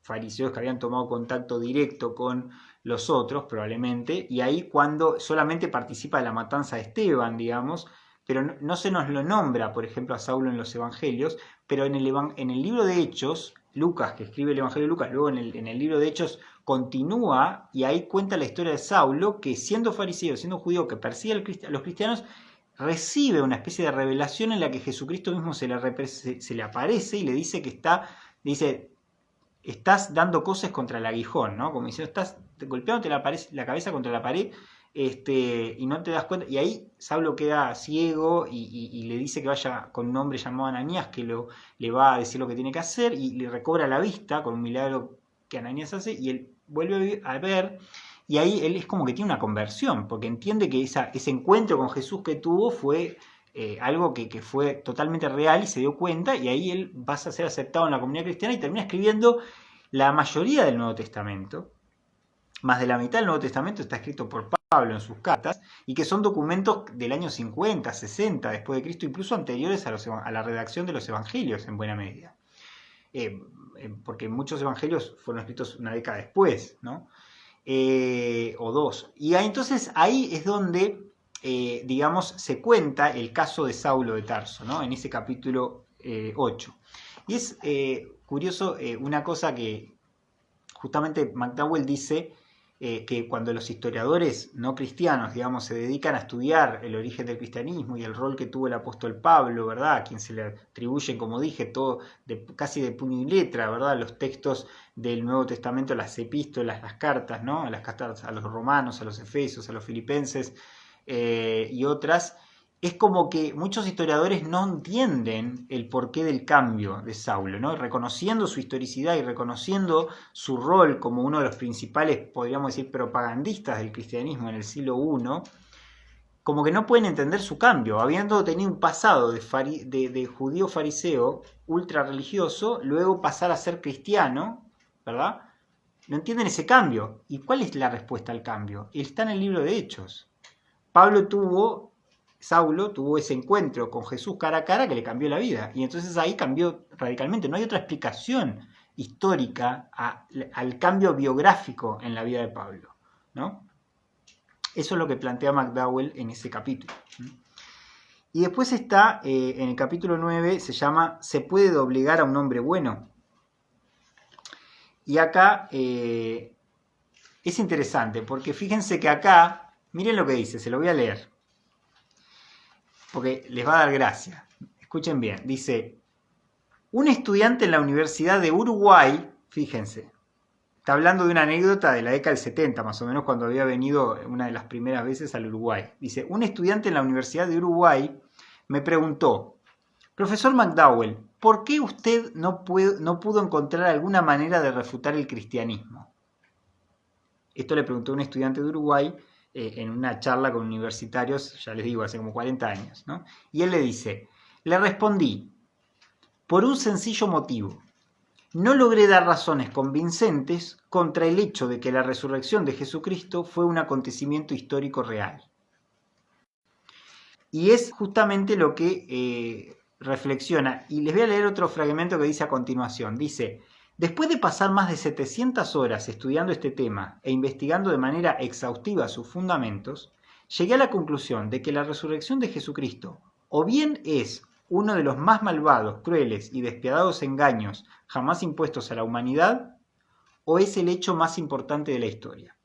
fariseos que habían tomado contacto directo con los otros, probablemente, y ahí cuando solamente participa de la matanza de Esteban, digamos, pero no se nos lo nombra, por ejemplo, a Saulo en los evangelios, pero en el libro de Hechos, Lucas, que escribe el Evangelio de Lucas, luego en el libro de Hechos continúa y ahí cuenta la historia de Saulo, que siendo fariseo, siendo judío, que persigue a los cristianos, recibe una especie de revelación en la que Jesucristo mismo se le aparece y le dice que estás dando cosas contra el aguijón, ¿no? Como diciendo, estás golpeándote la cabeza contra la pared y no te das cuenta. Y ahí Saulo queda ciego y le dice que vaya con un hombre llamado Ananías que le va a decir lo que tiene que hacer y le recobra la vista con un milagro que Ananías hace y él vuelve a ver. Y ahí él es como que tiene una conversión, porque entiende que ese encuentro con Jesús que tuvo fue algo que fue totalmente real y se dio cuenta, y ahí él va a ser aceptado en la comunidad cristiana y termina escribiendo la mayoría del Nuevo Testamento. Más de la mitad del Nuevo Testamento está escrito por Pablo en sus cartas, y que son documentos del año 50, 60 después de Cristo, incluso anteriores a la redacción de los evangelios en buena medida. Porque muchos evangelios fueron escritos una década después, ¿no? O dos. Y entonces ahí es donde, digamos, se cuenta el caso de Saulo de Tarso, ¿no? En ese capítulo 8. Y es curioso una cosa que justamente McDowell dice, que cuando los historiadores no cristianos, digamos, se dedican a estudiar el origen del cristianismo y el rol que tuvo el apóstol Pablo, ¿verdad? A quien se le atribuyen, como dije, todo casi de puño y letra, ¿verdad? Los textos del Nuevo Testamento, las epístolas, las cartas, ¿no? Las cartas a los romanos, a los efesios, a los filipenses y otras. Es como que muchos historiadores no entienden el porqué del cambio de Saulo, ¿no? Reconociendo su historicidad y reconociendo su rol como uno de los principales, podríamos decir, propagandistas del cristianismo en el siglo I, como que no pueden entender su cambio, habiendo tenido un pasado de judío fariseo ultra religioso, luego pasar a ser cristiano, ¿verdad? No entienden ese cambio. ¿Y cuál es la respuesta al cambio? Está en el libro de Hechos. Saulo tuvo ese encuentro con Jesús cara a cara que le cambió la vida. Y entonces ahí cambió radicalmente. No hay otra explicación histórica al cambio biográfico en la vida de Pablo, ¿no? Eso es lo que plantea McDowell en ese capítulo. Y después está, en el capítulo 9, se llama ¿Se puede doblegar a un hombre bueno? Y acá es interesante, porque fíjense que acá, miren lo que dice, se lo voy a leer, porque les va a dar gracia. Escuchen bien, dice, un estudiante en la Universidad de Uruguay, fíjense, está hablando de una anécdota de la década del 70, más o menos, cuando había venido una de las primeras veces al Uruguay. Dice, un estudiante en la Universidad de Uruguay me preguntó: profesor McDowell, ¿por qué usted no pudo encontrar alguna manera de refutar el cristianismo? Esto le preguntó un estudiante de Uruguay en una charla con universitarios, ya les digo, hace como 40 años, ¿no? Y él le dice: le respondí, por un sencillo motivo. No logré dar razones convincentes contra el hecho de que la resurrección de Jesucristo fue un acontecimiento histórico real. Y es justamente lo que reflexiona. Y les voy a leer otro fragmento que dice a continuación. Dice: después de pasar más de 700 horas estudiando este tema e investigando de manera exhaustiva sus fundamentos, llegué a la conclusión de que la resurrección de Jesucristo o bien es uno de los más malvados, crueles y despiadados engaños jamás impuestos a la humanidad, o es el hecho más importante de la historia.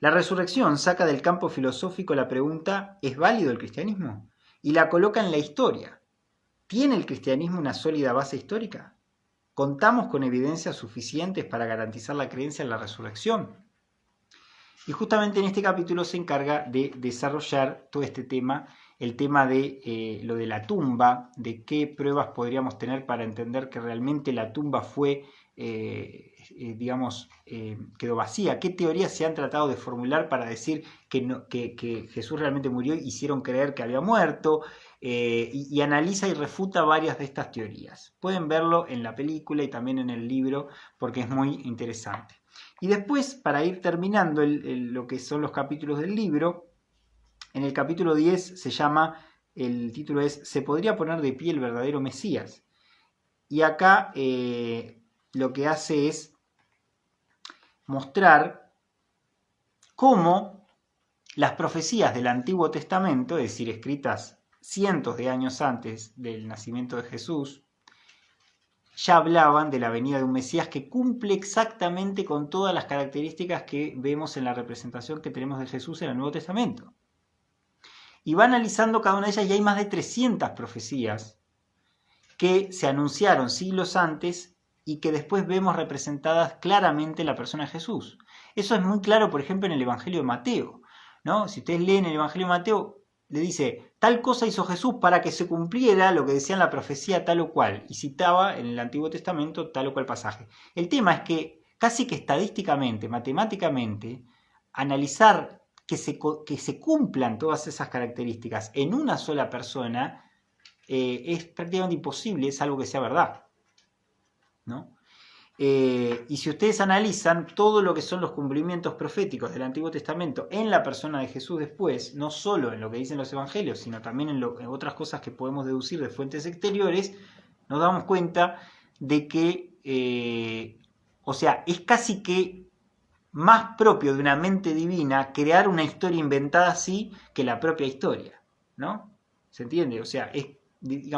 La resurrección saca del campo filosófico la pregunta: ¿es válido el cristianismo? Y la coloca en la historia. ¿Tiene el cristianismo una sólida base histórica? ¿Contamos con evidencias suficientes para garantizar la creencia en la resurrección? Y justamente en este capítulo se encarga de desarrollar todo este tema, el tema de lo de la tumba, de qué pruebas podríamos tener para entender que realmente la tumba fue, quedó vacía, qué teorías se han tratado de formular para decir que Jesús realmente murió y hicieron creer que había muerto, y analiza y refuta varias de estas teorías. Pueden verlo en la película y también en el libro porque es muy interesante. Y después, para ir terminando lo que son los capítulos del libro, en el capítulo 10 se llama, el título es ¿se podría poner de pie el verdadero Mesías? Y acá lo que hace es mostrar cómo las profecías del Antiguo Testamento, es decir, escritas cientos de años antes del nacimiento de Jesús, ya hablaban de la venida de un Mesías que cumple exactamente con todas las características que vemos en la representación que tenemos de Jesús en el Nuevo Testamento. Y va analizando cada una de ellas y hay más de 300 profecías que se anunciaron siglos antes y que después vemos representadas claramente en la persona de Jesús. Eso es muy claro, por ejemplo, en el Evangelio de Mateo, ¿no? Si ustedes leen el Evangelio de Mateo, le dice: tal cosa hizo Jesús para que se cumpliera lo que decía en la profecía tal o cual, y citaba en el Antiguo Testamento tal o cual pasaje. El tema es que casi que estadísticamente, matemáticamente, analizar que se cumplan todas esas características en una sola persona es prácticamente imposible, es algo que sea verdad, ¿no? Y si ustedes analizan todo lo que son los cumplimientos proféticos del Antiguo Testamento en la persona de Jesús después, no solo en lo que dicen los evangelios, sino también en otras cosas que podemos deducir de fuentes exteriores, nos damos cuenta de que, es casi que más propio de una mente divina crear una historia inventada así que la propia historia, ¿no? ¿Se entiende? O sea,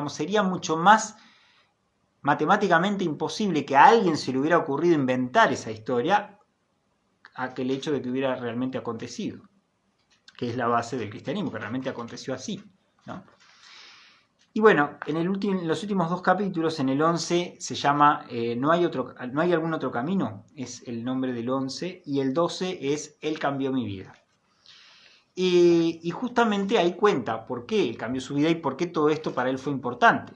sería mucho más matemáticamente imposible que a alguien se le hubiera ocurrido inventar esa historia a que el hecho de que hubiera realmente acontecido, que es la base del cristianismo, que realmente aconteció así, ¿no? Y bueno, en los últimos dos capítulos, en el 11 se llama ¿no hay algún otro camino? Es el nombre del 11, y el 12 es Él cambió mi vida. Y justamente ahí cuenta por qué Él cambió su vida y por qué todo esto para Él fue importante,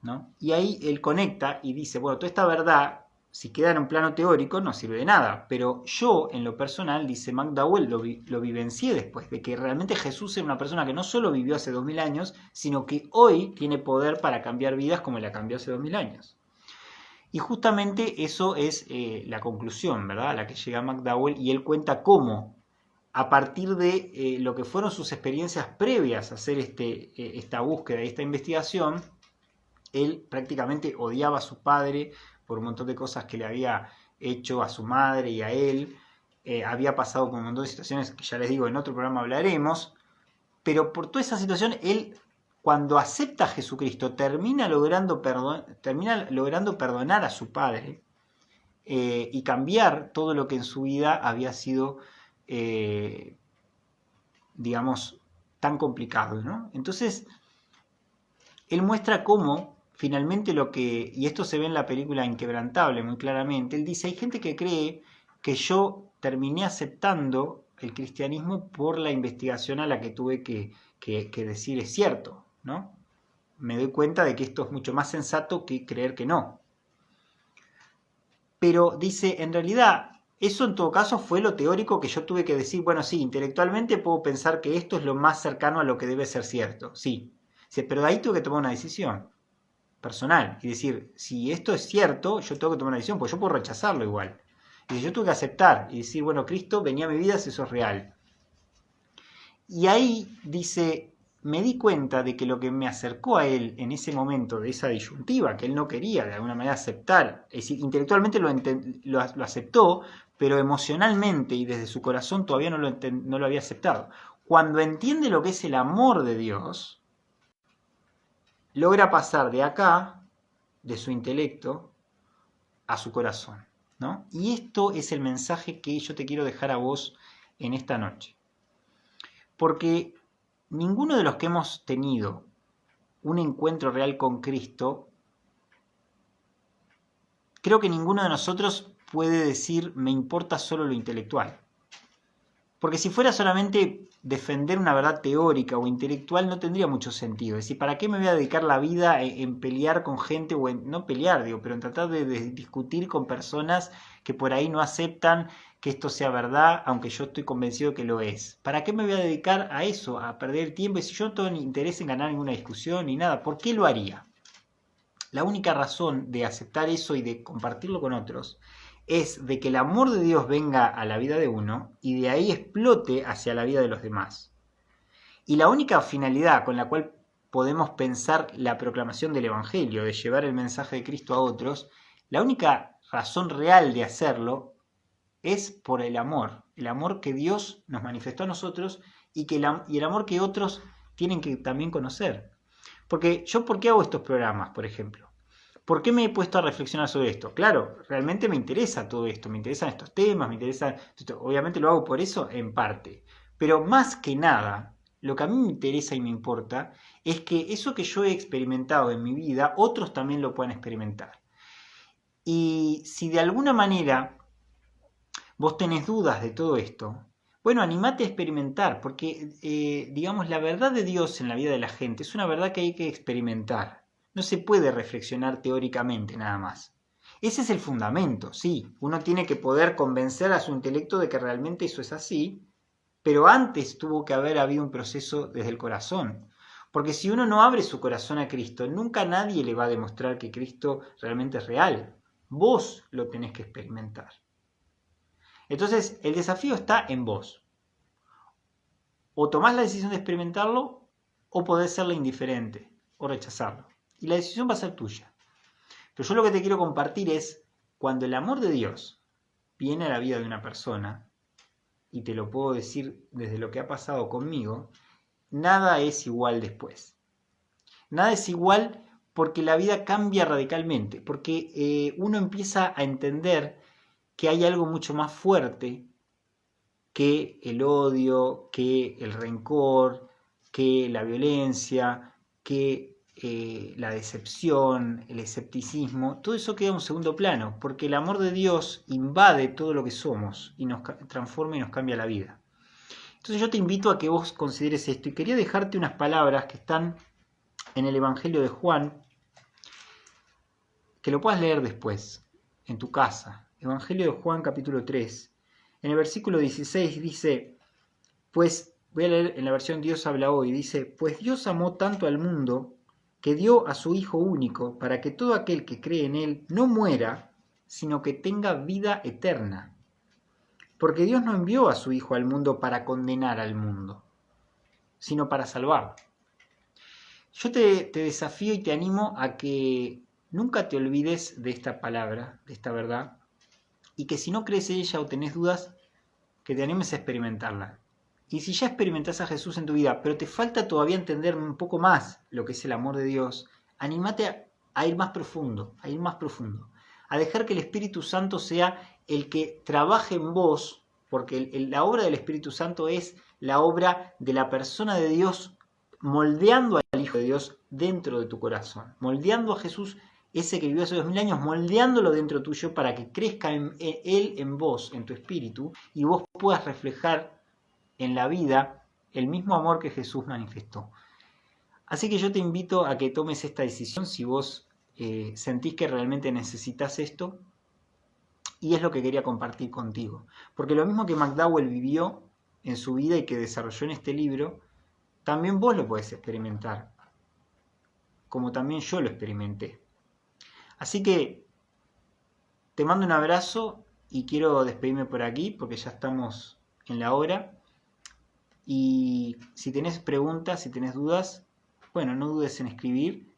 ¿no? Y ahí Él conecta y dice: bueno, toda esta verdad, si queda en un plano teórico, no sirve de nada, pero yo, en lo personal, dice McDowell, lo vivencié después de que realmente Jesús era una persona que no solo vivió hace 2000 años, sino que hoy tiene poder para cambiar vidas como la cambió hace 2000 años. Y justamente eso es la conclusión, ¿verdad?, a la que llega McDowell, y él cuenta cómo, a partir de lo que fueron sus experiencias previas a hacer esta búsqueda y esta investigación, él prácticamente odiaba a su padre por un montón de cosas que le había hecho a su madre y a él. Había pasado por un montón de situaciones que ya les digo, en otro programa hablaremos. Pero por toda esa situación, él, cuando acepta a Jesucristo, termina logrando perdonar a su padre y cambiar todo lo que en su vida había sido, tan complicado, ¿no? Entonces, él muestra cómo finalmente y esto se ve en la película Inquebrantable muy claramente, él dice: hay gente que cree que yo terminé aceptando el cristianismo por la investigación a la que tuve que que decir es cierto, ¿no? Me doy cuenta de que esto es mucho más sensato que creer que no. Pero dice, en realidad, eso en todo caso fue lo teórico que yo tuve que decir, bueno, sí, intelectualmente puedo pensar que esto es lo más cercano a lo que debe ser cierto, sí. Pero de ahí tuve que tomar una decisión personal y decir, si esto es cierto, yo tengo que tomar una decisión, porque yo puedo rechazarlo igual. Y yo tuve que aceptar y decir, bueno, Cristo venía a mi vida si eso es real. Y ahí dice, me di cuenta de que lo que me acercó a él en ese momento de esa disyuntiva, que él no quería de alguna manera aceptar, es decir, intelectualmente lo aceptó, pero emocionalmente y desde su corazón todavía no lo había aceptado. Cuando entiende lo que es el amor de Dios, logra pasar de acá, de su intelecto, a su corazón, ¿no? Y esto es el mensaje que yo te quiero dejar a vos en esta noche. Porque ninguno de los que hemos tenido un encuentro real con Cristo, creo que ninguno de nosotros puede decir me importa solo lo intelectual. Porque si fuera solamente defender una verdad teórica o intelectual no tendría mucho sentido. Es decir, ¿para qué me voy a dedicar la vida en pelear con gente o en, no pelear, digo, pero en tratar de discutir con personas que por ahí no aceptan que esto sea verdad, aunque yo estoy convencido que lo es? ¿Para qué me voy a dedicar a eso, a perder tiempo? Y si yo no tengo ni interés en ganar ninguna discusión ni nada, ¿por qué lo haría? La única razón de aceptar eso y de compartirlo con otros es de que el amor de Dios venga a la vida de uno y de ahí explote hacia la vida de los demás. Y la única finalidad con la cual podemos pensar la proclamación del Evangelio, de llevar el mensaje de Cristo a otros, la única razón real de hacerlo es por el amor que Dios nos manifestó a nosotros y el amor que otros tienen que también conocer. Porque yo, ¿por qué hago estos programas, por ejemplo? ¿Por qué me he puesto a reflexionar sobre esto? Claro, realmente me interesa todo esto, me interesan estos temas, obviamente lo hago por eso en parte. Pero más que nada, lo que a mí me interesa y me importa es que eso que yo he experimentado en mi vida, otros también lo puedan experimentar. Y si de alguna manera vos tenés dudas de todo esto, bueno, animate a experimentar, porque digamos, la verdad de Dios en la vida de la gente es una verdad que hay que experimentar. No se puede reflexionar teóricamente nada más. Ese es el fundamento, sí. Uno tiene que poder convencer a su intelecto de que realmente eso es así, pero antes tuvo que haber habido un proceso desde el corazón. Porque si uno no abre su corazón a Cristo, nunca nadie le va a demostrar que Cristo realmente es real. Vos lo tenés que experimentar. Entonces, el desafío está en vos. O tomás la decisión de experimentarlo, o podés serle indiferente, o rechazarlo. Y la decisión va a ser tuya. Pero yo lo que te quiero compartir es, cuando el amor de Dios viene a la vida de una persona, y te lo puedo decir desde lo que ha pasado conmigo, nada es igual después. Nada es igual porque la vida cambia radicalmente, porque uno empieza a entender que hay algo mucho más fuerte que el odio, que el rencor, que la violencia, que la decepción, el escepticismo. Todo eso queda en un segundo plano, porque el amor de Dios invade todo lo que somos y nos transforma y nos cambia la vida. Entonces yo te invito a que vos consideres esto y quería dejarte unas palabras que están en el Evangelio de Juan, que lo puedas leer después, en tu casa. Evangelio de Juan capítulo 3. En el versículo 16 dice, pues, voy a leer en la versión Dios habla hoy, dice, pues Dios amó tanto al mundo que dio a su Hijo único para que todo aquel que cree en Él no muera, sino que tenga vida eterna. Porque Dios no envió a su Hijo al mundo para condenar al mundo, sino para salvarlo. Yo te desafío y te animo a que nunca te olvides de esta palabra, de esta verdad, y que si no crees en ella o tenés dudas, que te animes a experimentarla. Y si ya experimentás a Jesús en tu vida, pero te falta todavía entender un poco más lo que es el amor de Dios, anímate a ir más profundo, a dejar que el Espíritu Santo sea el que trabaje en vos, porque la obra del Espíritu Santo es la obra de la persona de Dios moldeando al Hijo de Dios dentro de tu corazón, moldeando a Jesús, ese que vivió hace 2000 años, moldeándolo dentro tuyo para que crezca Él en vos, en tu espíritu, y vos puedas reflejar en la vida el mismo amor que Jesús manifestó. Así que yo te invito a que tomes esta decisión si vos sentís que realmente necesitas esto, y es lo que quería compartir contigo. Porque lo mismo que McDowell vivió en su vida y que desarrolló en este libro, también vos lo podés experimentar, como también yo lo experimenté. Así que te mando un abrazo y quiero despedirme por aquí porque ya estamos en la hora. Y si tenés preguntas, si tenés dudas, bueno, no dudes en escribir.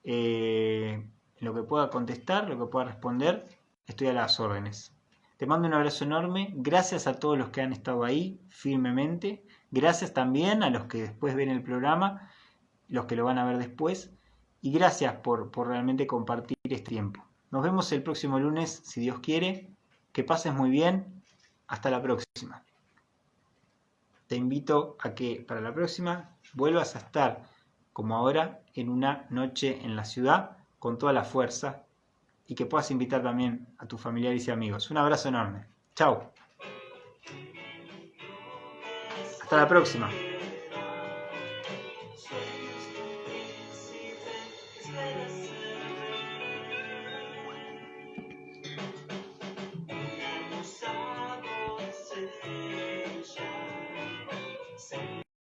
Lo que pueda contestar, lo que pueda responder, estoy a las órdenes. Te mando un abrazo enorme. Gracias a todos los que han estado ahí firmemente. Gracias también a los que después ven el programa, los que lo van a ver después. Y gracias por realmente compartir este tiempo. Nos vemos el próximo lunes, si Dios quiere. Que pases muy bien. Hasta la próxima. Te invito a que para la próxima vuelvas a estar, como ahora, en una noche en la ciudad, con toda la fuerza, y que puedas invitar también a tus familiares y amigos. Un abrazo enorme. Chao. Hasta la próxima.